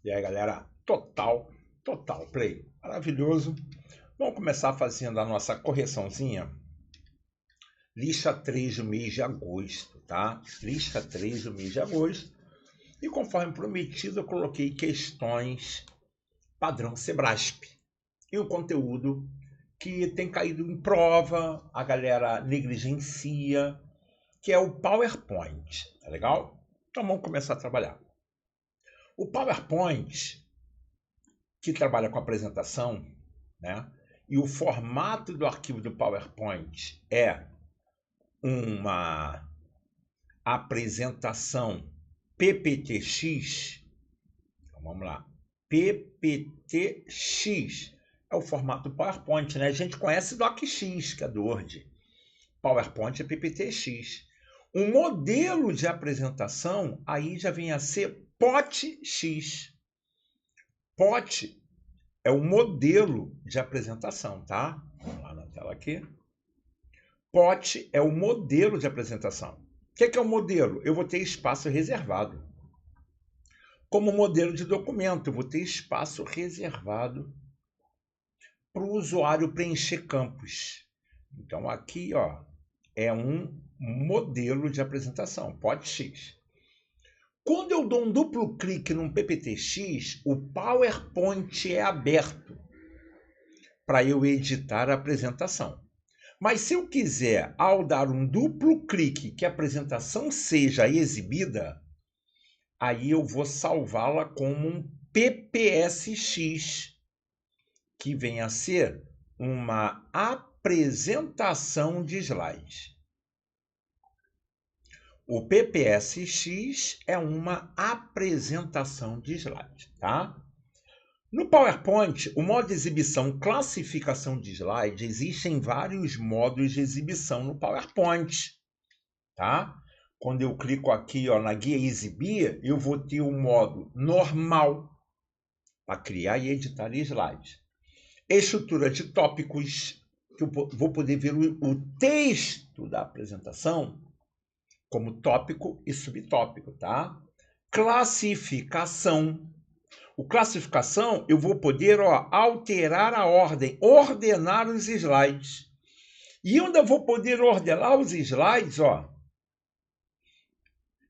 E aí, galera, total play. Maravilhoso. Vamos começar fazendo a nossa correçãozinha. Lista 3 do mês de agosto, tá? Lista 3 do mês de agosto. E conforme prometido, eu coloquei questões padrão Sebrasp. E o conteúdo que tem caído em prova, a galera negligencia, que é o PowerPoint, tá legal? Então vamos começar a trabalhar. O PowerPoint, que trabalha com apresentação, né? E o formato do arquivo do PowerPoint é uma apresentação PPTX. Então, vamos lá. PPTX é o formato do PowerPoint, né? A gente conhece DocX, que é do Word. PowerPoint é PPTX. O modelo de apresentação aí já vem a ser POTX. POT é o modelo de apresentação, tá? Vamos lá na tela aqui. POT é o modelo de apresentação. O que é o modelo? Eu vou ter espaço reservado. Como modelo de documento, eu vou ter espaço reservado para o usuário preencher campos. Então, aqui ó, é um modelo de apresentação, POTX. Quando eu dou um duplo clique num PPTX, o PowerPoint é aberto para eu editar a apresentação. Mas se eu quiser, ao dar um duplo clique, que a apresentação seja exibida, aí eu vou salvá-la como um PPSX, que vem a ser uma apresentação de slides. O PPSX é uma apresentação de slides, tá? No PowerPoint, o modo de exibição classificação de slide, existem vários modos de exibição no PowerPoint, tá? Quando eu clico aqui ó, na guia exibir, eu vou ter o modo normal para criar e editar slides. Estrutura de tópicos, que eu vou poder ver o texto da apresentação como tópico e subtópico, tá? Classificação. O classificação, eu vou poder alterar a ordem, ordenar os slides. E eu ainda vou poder ordenar os slides,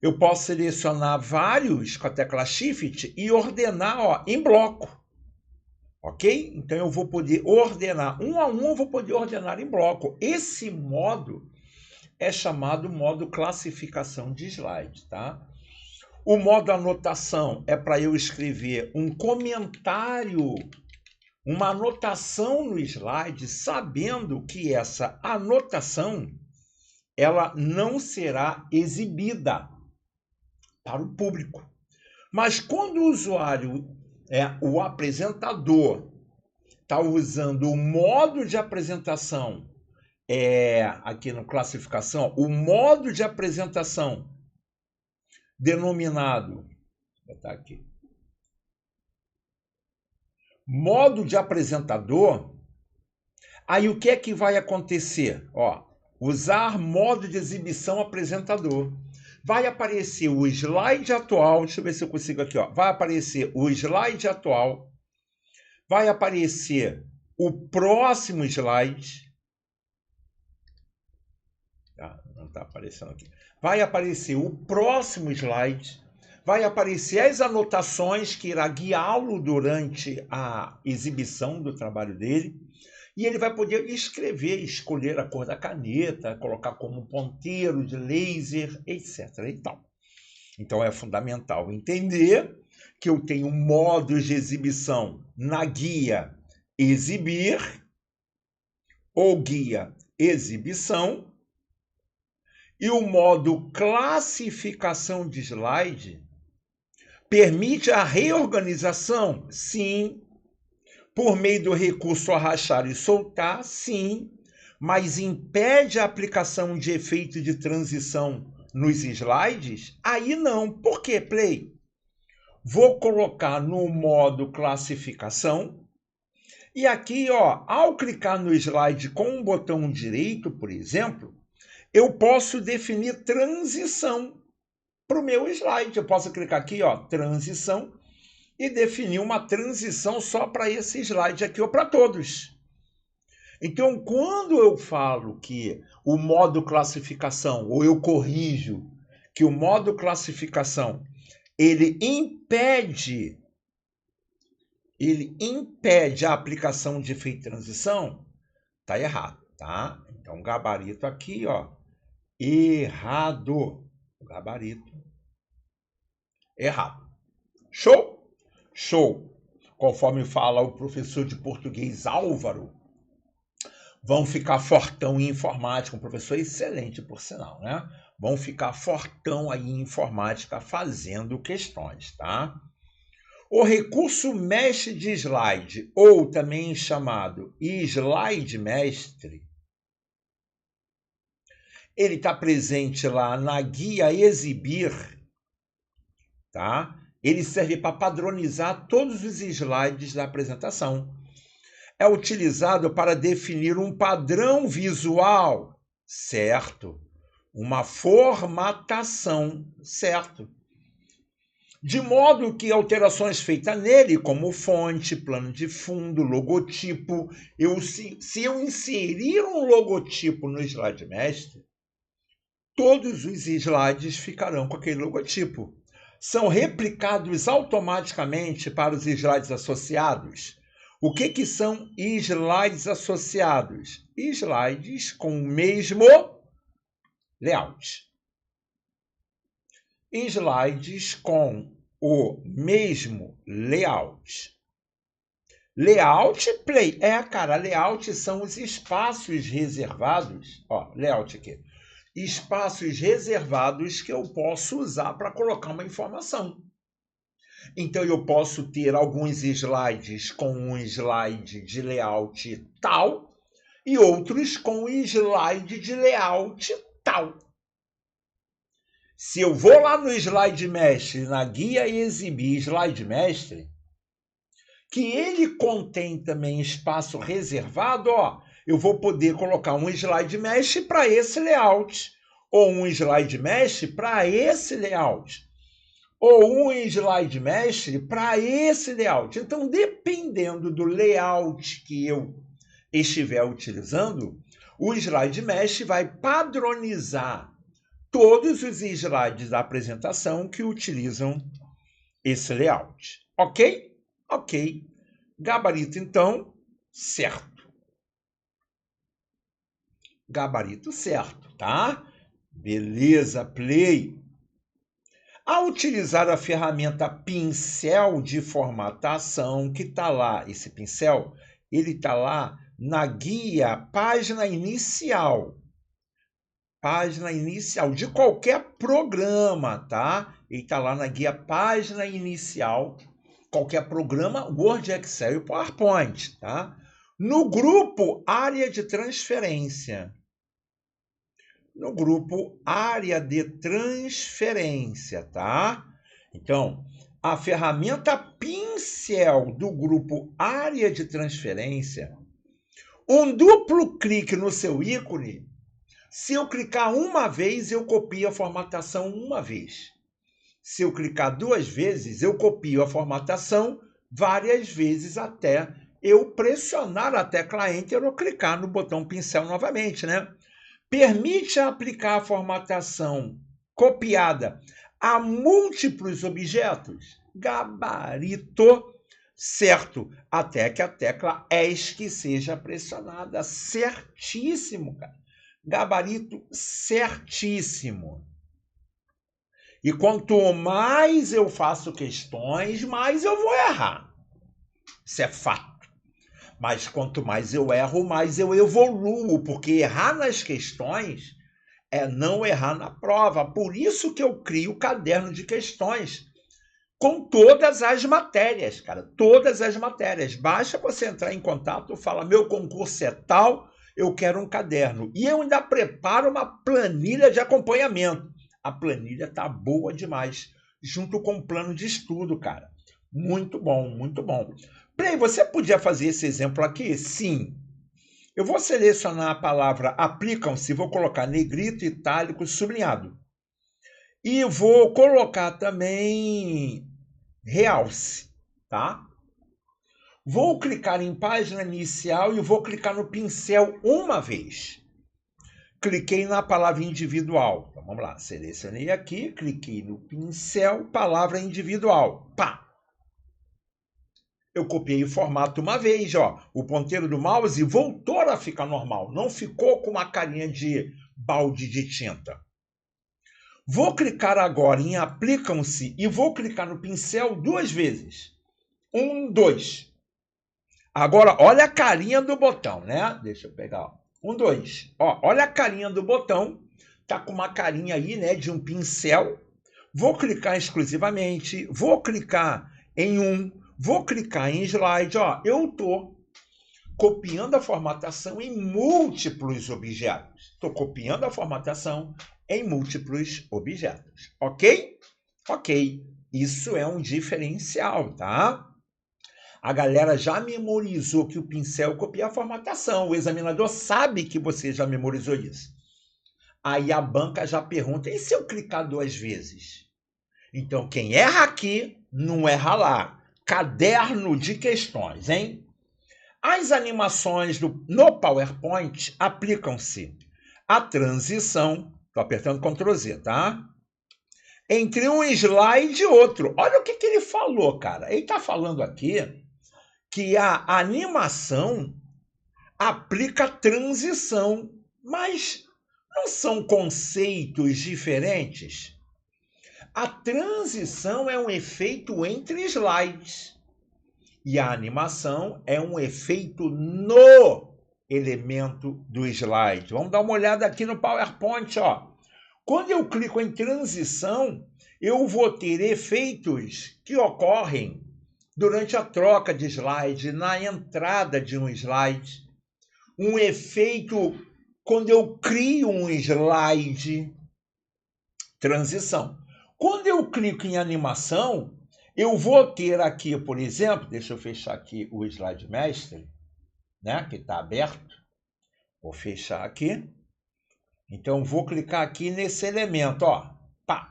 eu posso selecionar vários com a tecla Shift e ordenar em bloco. Ok? Então eu vou poder ordenar um a um, eu vou poder ordenar em bloco. Esse modo é chamado modo classificação de slides, tá? O modo anotação é para eu escrever um comentário, uma anotação no slide, sabendo que essa anotação ela não será exibida para o público. Mas quando o usuário, o apresentador, está usando o modo de apresentação, aqui no classificação, o modo de apresentação denominado, vou botar aqui, modo de apresentador, aí o que é que vai acontecer? Usar modo de exibição apresentador. Vai aparecer o slide atual, deixa eu ver se eu consigo aqui, vai aparecer o slide atual, vai aparecer o próximo slide, não está aparecendo aqui, vai aparecer o próximo slide, vai aparecer as anotações que irá guiá-lo durante a exibição do trabalho dele, e ele vai poder escrever, escolher a cor da caneta, colocar como ponteiro de laser, etc. e tal. Então é fundamental entender que eu tenho modos de exibição na guia exibir ou guia exibição e o modo classificação de slide permite a reorganização, sim, por meio do recurso arrastar e soltar, sim, mas impede a aplicação de efeito de transição nos slides? Aí não. Por quê, Play? Vou colocar no modo classificação e aqui, ao clicar no slide com o botão direito, por exemplo, eu posso definir transição para o meu slide. Eu posso clicar aqui, transição, e definir uma transição só para esse slide aqui ou para todos. Então, quando eu falo que o modo classificação, ou eu corrijo que o modo classificação, ele impede a aplicação de efeito de transição, tá errado, tá? Então, gabarito aqui, ó, errado. Gabarito errado. Show? Show. Conforme fala o professor de português Álvaro, vão ficar fortão em informática, um professor excelente, por sinal, né? Vão ficar fortão aí em informática fazendo questões, tá? O recurso mestre de slide, ou também chamado slide mestre, ele está presente lá na guia exibir, tá? Ele serve para padronizar todos os slides da apresentação. É utilizado para definir um padrão visual, certo? Uma formatação, certo? De modo que alterações feitas nele, como fonte, plano de fundo, logotipo, se eu inserir um logotipo no slide mestre, todos os slides ficarão com aquele logotipo. São replicados automaticamente para os slides associados. O que são slides associados? Slides com o mesmo layout. Slides com o mesmo layout. Layout, play. Cara, layout são os espaços reservados. Ó, layout aqui. Espaços reservados que eu posso usar para colocar uma informação. Então, eu posso ter alguns slides com um slide de layout tal e outros com um slide de layout tal. Se eu vou lá no slide mestre, na guia e exibir slide mestre, que ele contém também espaço reservado, ó, eu vou poder colocar um slide mestre para esse layout, ou um slide mestre para esse layout, ou um slide mestre para esse layout. Então, dependendo do layout que eu estiver utilizando, o slide mestre vai padronizar todos os slides da apresentação que utilizam esse layout. Ok? Ok. Gabarito, então, certo. Gabarito certo, tá? Beleza, play. Ao utilizar a ferramenta pincel de formatação, que está lá, esse pincel, ele está lá na guia, página inicial. Página inicial de qualquer programa, tá? Ele está lá na guia página inicial, qualquer programa, Word, Excel e PowerPoint, tá? No grupo área de transferência. No grupo área de transferência, tá? Então, a ferramenta pincel do grupo área de transferência, um duplo clique no seu ícone, se eu clicar uma vez, eu copio a formatação uma vez. Se eu clicar duas vezes, eu copio a formatação várias vezes até eu pressionar a tecla Enter ou clicar no botão pincel novamente, né? Permite aplicar a formatação copiada a múltiplos objetos. Gabarito certo, até que a tecla ESC seja pressionada. Certíssimo, cara. Gabarito certíssimo. E quanto mais eu faço questões, mais eu vou errar. Isso é fato. Mas quanto mais eu erro, mais eu evoluo, porque errar nas questões é não errar na prova. Por isso que eu crio o caderno de questões com todas as matérias, cara. Todas as matérias. Basta você entrar em contato e falar, meu concurso é tal, eu quero um caderno. E eu ainda preparo uma planilha de acompanhamento. A planilha tá boa demais, junto com o plano de estudo, cara. Muito bom, muito bom. Play, você podia fazer esse exemplo aqui? Sim. Eu vou selecionar a palavra aplicam-se, vou colocar negrito, itálico, sublinhado. E vou colocar também realce. tá? Vou clicar em página inicial e vou clicar no pincel uma vez. Cliquei na palavra individual. Então, vamos lá, selecionei aqui, cliquei no pincel, palavra individual. Pá! Eu copiei o formato uma vez, ó. O ponteiro do mouse voltou a ficar normal. Não ficou com uma carinha de balde de tinta. Vou clicar agora em aplicam-se e vou clicar no pincel 2 vezes. 1, 2. Agora, olha a carinha do botão, né? Deixa eu pegar, ó. 1, 2. Ó, olha a carinha do botão. Tá com uma carinha aí, né, de um pincel. Vou clicar exclusivamente. Vou clicar em vou clicar em slide. Ó, eu tô copiando a formatação em múltiplos objetos. Estou copiando a formatação em múltiplos objetos. Ok? Ok. Isso é um diferencial, tá? A galera já memorizou que o pincel copia a formatação. O examinador sabe que você já memorizou isso. Aí a banca já pergunta, e se eu clicar 2 vezes? Então, quem erra aqui, não erra lá. Caderno de questões, hein? As animações no PowerPoint aplicam-se a transição, estou apertando Ctrl Z, tá? Entre um slide e outro. Olha o que ele falou, cara. Ele está falando aqui que a animação aplica transição, mas não são conceitos diferentes? A transição é um efeito entre slides e a animação é um efeito no elemento do slide. Vamos dar uma olhada aqui no PowerPoint, ó. Quando eu clico em transição, eu vou ter efeitos que ocorrem durante a troca de slide, na entrada de um slide. Um efeito quando eu crio um slide. Transição. Quando eu clico em animação, eu vou ter aqui, por exemplo, deixa eu fechar aqui o slide mestre, né, que está aberto. Vou fechar aqui. Então, vou clicar aqui nesse elemento, ó. Pá.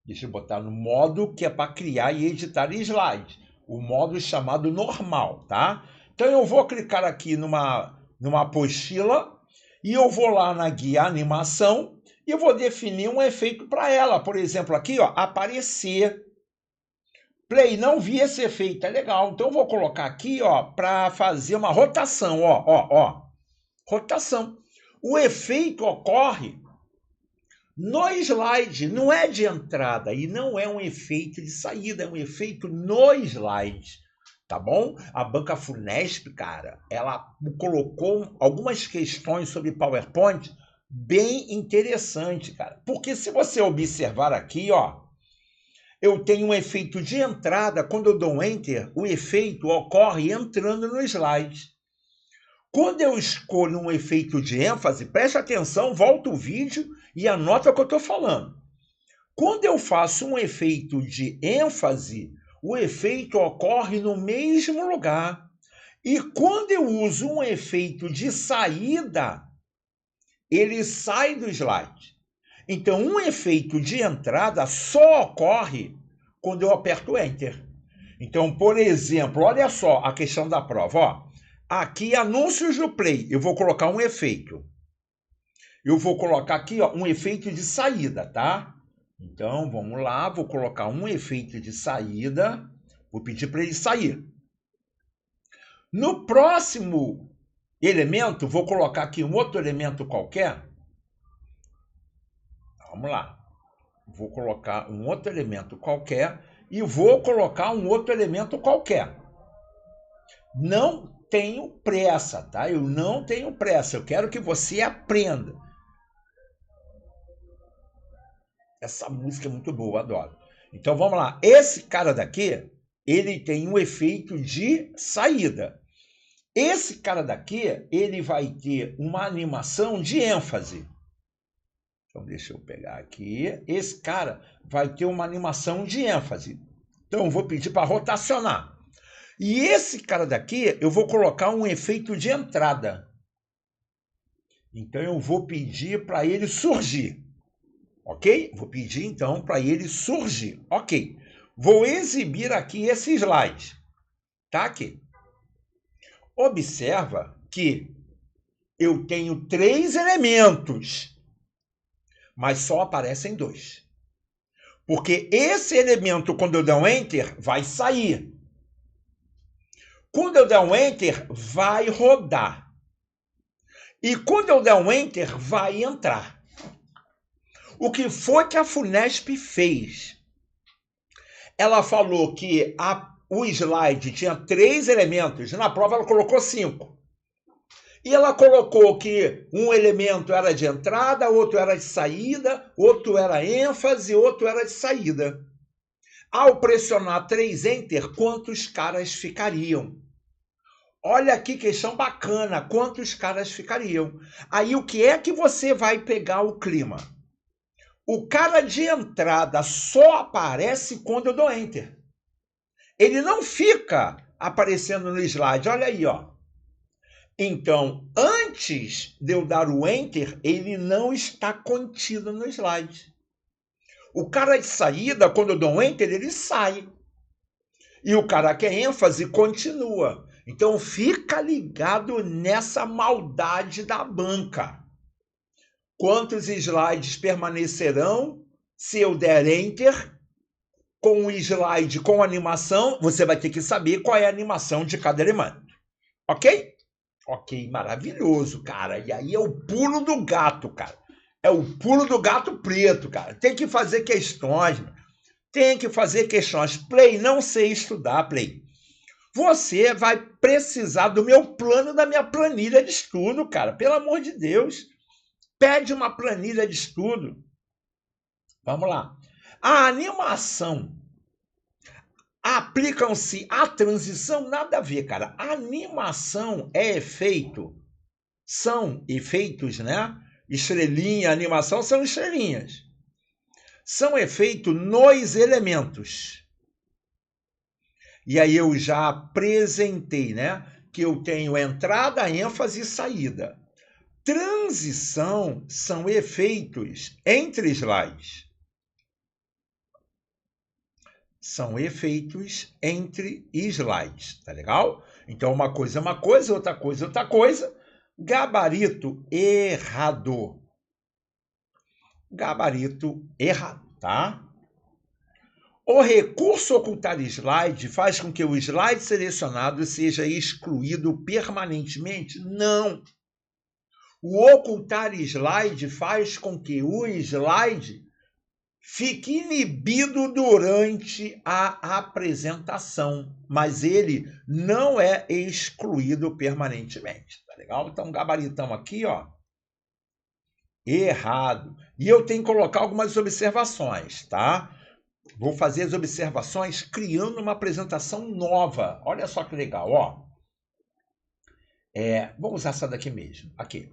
Deixa eu botar no modo que é para criar e editar slide. O modo chamado normal, tá? Então, eu vou clicar aqui numa apostila e eu vou lá na guia animação e eu vou definir um efeito para ela. Por exemplo, aqui, ó, aparecer. Play, não vi esse efeito, é legal. Então, eu vou colocar aqui, ó, para fazer uma rotação, ó. Rotação. O efeito ocorre no slide, não é de entrada e não é um efeito de saída, é um efeito no slide, tá bom? A banca Funesp, cara, ela colocou algumas questões sobre PowerPoint bem interessante, cara. Porque se você observar aqui, ó, eu tenho um efeito de entrada, quando eu dou um Enter, o efeito ocorre entrando no slide. Quando eu escolho um efeito de ênfase, preste atenção, volta o vídeo e anota o que eu estou falando. Quando eu faço um efeito de ênfase, o efeito ocorre no mesmo lugar. E quando eu uso um efeito de saída, ele sai do slide. Então, um efeito de entrada só ocorre quando eu aperto Enter. Então, por exemplo, olha só a questão da prova, ó. Aqui, anúncios do Play, eu vou colocar um efeito. Eu vou colocar aqui, ó, um efeito de saída, tá? Então, vamos lá, vou colocar um efeito de saída. Vou pedir para ele sair. No próximo elemento, vou colocar aqui um outro elemento qualquer. Vamos lá. Vou colocar um outro elemento qualquer e vou colocar um outro elemento qualquer. Não tenho pressa, tá? Eu não tenho pressa. Eu quero que você aprenda. Essa música é muito boa, adoro. Então, vamos lá. Esse cara daqui, ele tem um efeito de saída. Esse cara daqui, ele vai ter uma animação de ênfase. Então, deixa eu pegar aqui. Esse cara vai ter uma animação de ênfase. Então, eu vou pedir para rotacionar. E esse cara daqui, eu vou colocar um efeito de entrada. Então, eu vou pedir para ele surgir. Ok? Vou pedir, então, para ele surgir. Ok. Vou exibir aqui esse slide. Tá aqui. Observa que eu tenho 3 elementos, mas só aparecem 2. Porque esse elemento, quando eu der um Enter, vai sair. Quando eu der um Enter, vai rodar. E quando eu der um Enter, vai entrar. O que foi que a Funesp fez? Ela falou que o slide tinha 3 elementos. Na prova ela colocou 5. E ela colocou que um elemento era de entrada, outro era de saída, outro era ênfase, outro era de saída. Ao pressionar 3 Enter, quantos caras ficariam? Olha que questão bacana, quantos caras ficariam? Aí o que é que você vai pegar o clima? O cara de entrada só aparece quando eu dou Enter. Ele não fica aparecendo no slide, olha aí, ó. Então, antes de eu dar o Enter, ele não está contido no slide. O cara de saída, quando eu dou um Enter, ele sai. E o cara que é ênfase continua. Então, fica ligado nessa maldade da banca. Quantos slides permanecerão se eu der Enter? Com o slide com animação, você vai ter que saber qual é a animação de cada elemento. Ok? Ok, maravilhoso, cara. E aí é o pulo do gato, cara. É o pulo do gato preto, cara. Tem que fazer questões. Tem que fazer questões. Play, não sei estudar, Play. Você vai precisar do meu plano, da minha planilha de estudo, cara. Pelo amor de Deus. Pede uma planilha de estudo. Vamos lá. A animação. Aplicam-se a transição? Nada a ver, cara. A animação é efeito. São efeitos, né? Estrelinha, animação são estrelinhas. São efeitos nos elementos. E aí eu já apresentei, né? Que eu tenho entrada, ênfase e saída. Transição são efeitos entre slides. São efeitos entre slides, tá legal? Então, uma coisa é uma coisa, outra coisa é outra coisa. Gabarito errado. Gabarito errado, tá? O recurso ocultar slide faz com que o slide selecionado seja excluído permanentemente? Não. O ocultar slide faz com que o slide fique inibido durante a apresentação, mas ele não é excluído permanentemente, tá legal? Então, gabaritão aqui, ó, errado. E eu tenho que colocar algumas observações, tá? Vou fazer as observações criando uma apresentação nova. Olha só que legal, ó. Vou usar essa daqui mesmo, aqui.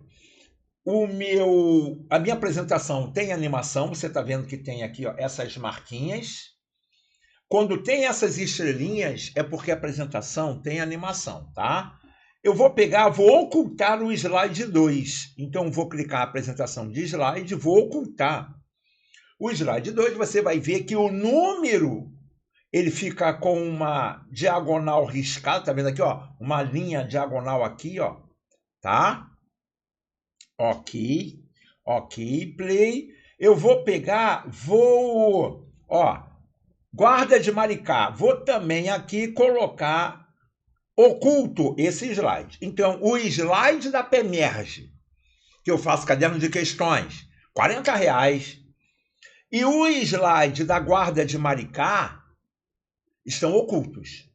A minha apresentação tem animação, você está vendo que tem aqui, ó, essas marquinhas. Quando tem essas estrelinhas, é porque a apresentação tem animação, tá? Eu vou pegar, vou ocultar o slide 2. Então, vou clicar na apresentação de slide, vou ocultar. O slide 2, você vai ver que o número, ele fica com uma diagonal riscada, tá vendo aqui, ó? Uma linha diagonal aqui, ó, tá? Ok, play. Eu vou pegar, ó, guarda de Maricá. Vou também aqui colocar oculto esse slide. Então, o slide da PEMERGE, que eu faço caderno de questões, R$40. E o slide da guarda de Maricá estão ocultos.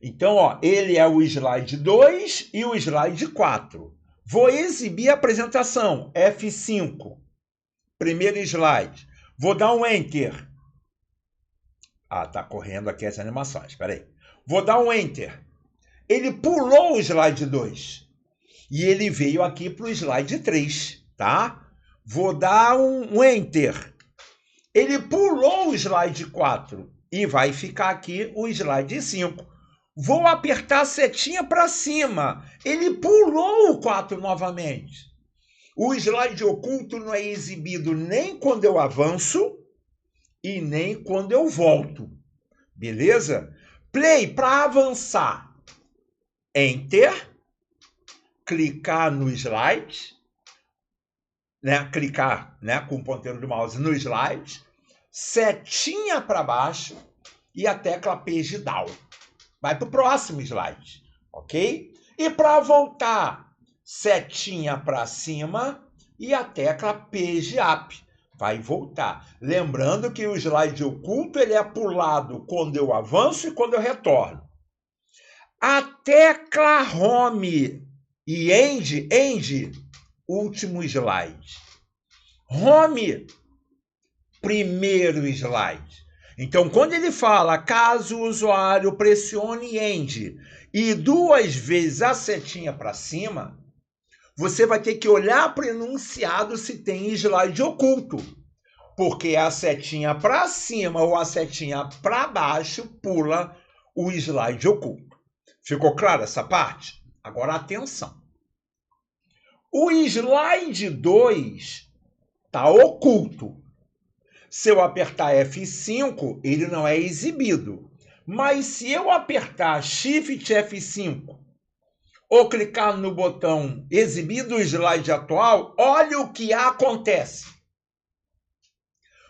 Então, ó, ele é o slide 2 e o slide 4. Vou exibir a apresentação, F5, primeiro slide. Vou dar um Enter. Ah, tá correndo aqui as animações, espera aí. Vou dar um Enter. Ele pulou o slide 2 e ele veio aqui para o slide 3, tá? Vou dar um Enter. Ele pulou o slide 4 e vai ficar aqui o slide 5. Vou apertar a setinha para cima. Ele pulou o 4 novamente. O slide oculto não é exibido nem quando eu avanço e nem quando eu volto. Beleza? Play para avançar. Enter. Clicar no slide. Né? Clicar, né, com o ponteiro do mouse no slide. Setinha para baixo. E a tecla Page Down. Vai para o próximo slide. Ok? E para voltar, setinha para cima e a tecla Page Up. Vai voltar. Lembrando que o slide oculto ele é pulado quando eu avanço e quando eu retorno. A tecla Home e End, último slide. Home, primeiro slide. Então, quando ele fala, caso o usuário pressione End e 2 vezes a setinha para cima, você vai ter que olhar para o enunciado se tem slide oculto. Porque a setinha para cima ou a setinha para baixo pula o slide oculto. Ficou clara essa parte? Agora, atenção. O slide 2 está oculto. Se eu apertar F5, ele não é exibido. Mas se eu apertar Shift F5 ou clicar no botão exibir do slide atual, olha o que acontece.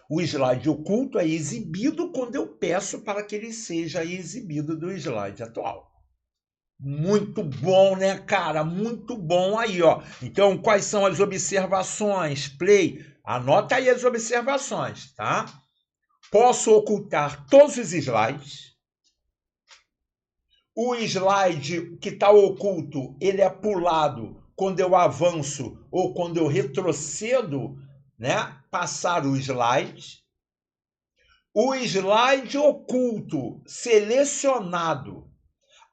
O slide oculto é exibido quando eu peço para que ele seja exibido do slide atual. Muito bom, né, cara? Muito bom aí, ó. Então, quais são as observações? Play. Anota aí as observações, tá? Posso ocultar todos os slides. O slide que está oculto, ele é pulado quando eu avanço ou quando eu retrocedo, né? Passar o slide. O slide oculto selecionado,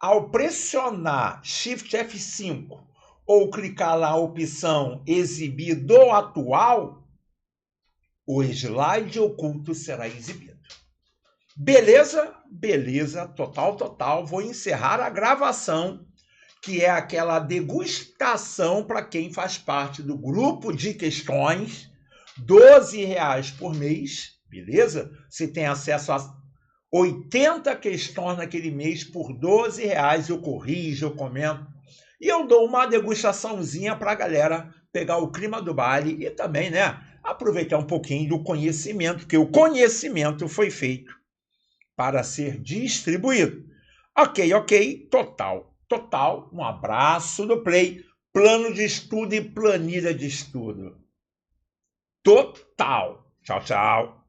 ao pressionar Shift F5 ou clicar lá a opção exibir do atual, o slide oculto será exibido. Beleza? Beleza, total. Vou encerrar a gravação, que é aquela degustação para quem faz parte do grupo de questões, R$12 por mês, beleza? Você tem acesso a 80 questões naquele mês por R$12, eu corrijo, eu comento. E eu dou uma degustaçãozinha para a galera pegar o clima do baile e também, né, aproveitar um pouquinho do conhecimento, porque o conhecimento foi feito para ser distribuído. Ok, total. Um abraço do Play. Plano de estudo e planilha de estudo. Total. Tchau.